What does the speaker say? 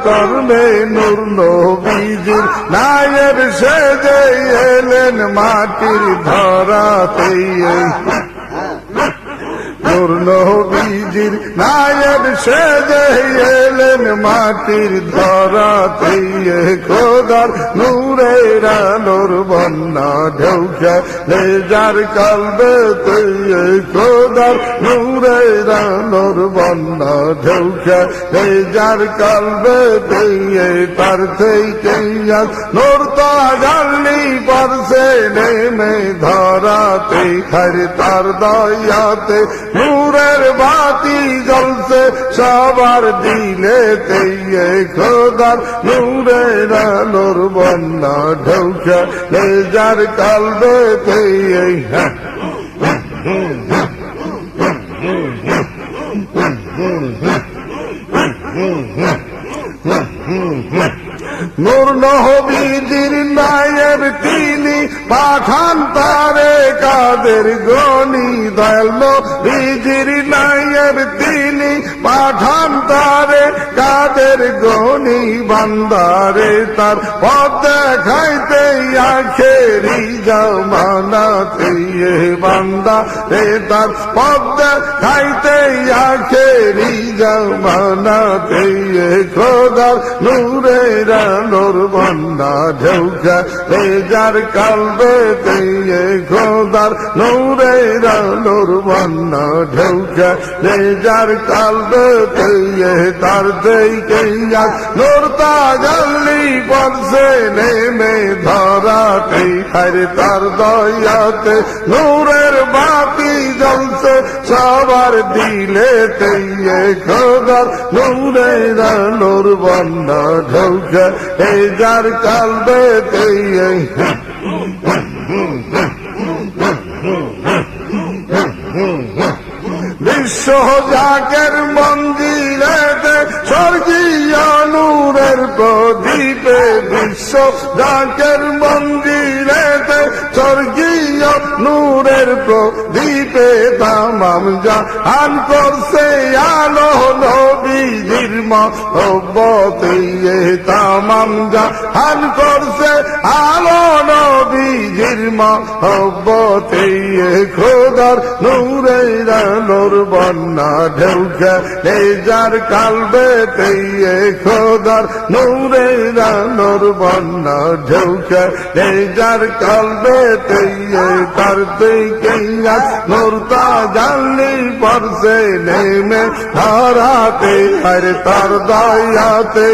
করবে নূর নবীজির নায়েব সেজে এলেন মাটির ধরাতে নূর নবীজির নায়েব সেজে এলেন মাটির ধরাতে খোদার নূরের আলোর বন্যা ঢেউকে যার কলবে খোদার নূরের আলোর বন্যা ঢেউকে যার কলবে তার থেকে নূর তাজাল্লি পরশে নেমে ধরাতে হর তার দয়াতে নূরের বাতি জ্বলছে সবার দিলেতে খোদার নূরের আলোর বন্যা ঢেউকে যার কলবেতে নূর নবীজির নায়েব তিনি পাঠান তারে কাদের গনি দয়াল নবীজির নায়েব তিনি পাঠান তারে কাদের গনি বান্দারে তার পথ দেখাইতে আখেরি জামানাতে বান্দা রে তার পথ দেখাইতে আখেরি জামানাতে খোদার নূরের আলোর বন্যা ঢেউকা যার কলবেতে খোদার নূরের আলোর বন্যা ঢেউকা যার কলবেতে তার থেকে নূর তাজাল্লি পরশে নেমে ধরাতে হর তার দয়াতে নূরের বাতি জ্বলছে সবার দিলেতে খোদার নূরের আলোর বন্যা ঢেউকা যার কলবেতে বিশ্ব জাকের মন্দিরেতে স্বর্গীয় নূরের প্রদীপে বিশ্ব জাকের মন্দিরেতে স্বর্গীয় নূরের প্রদীপে তামাম জাহান করছে আলো নবীজির মহব্বতে তামাম জাহান করছে আলো নবীজির মহব্বতে খোদার নূরের আলোর বন্যা ঢেউকা যার কলবেতে খোদার নূরের আলোর বন্যা ঢেউকা যার কলবেতে তার থেকে নূর তাজাল্লি পরশে নেমে ধরাতে হর তার দয়াতে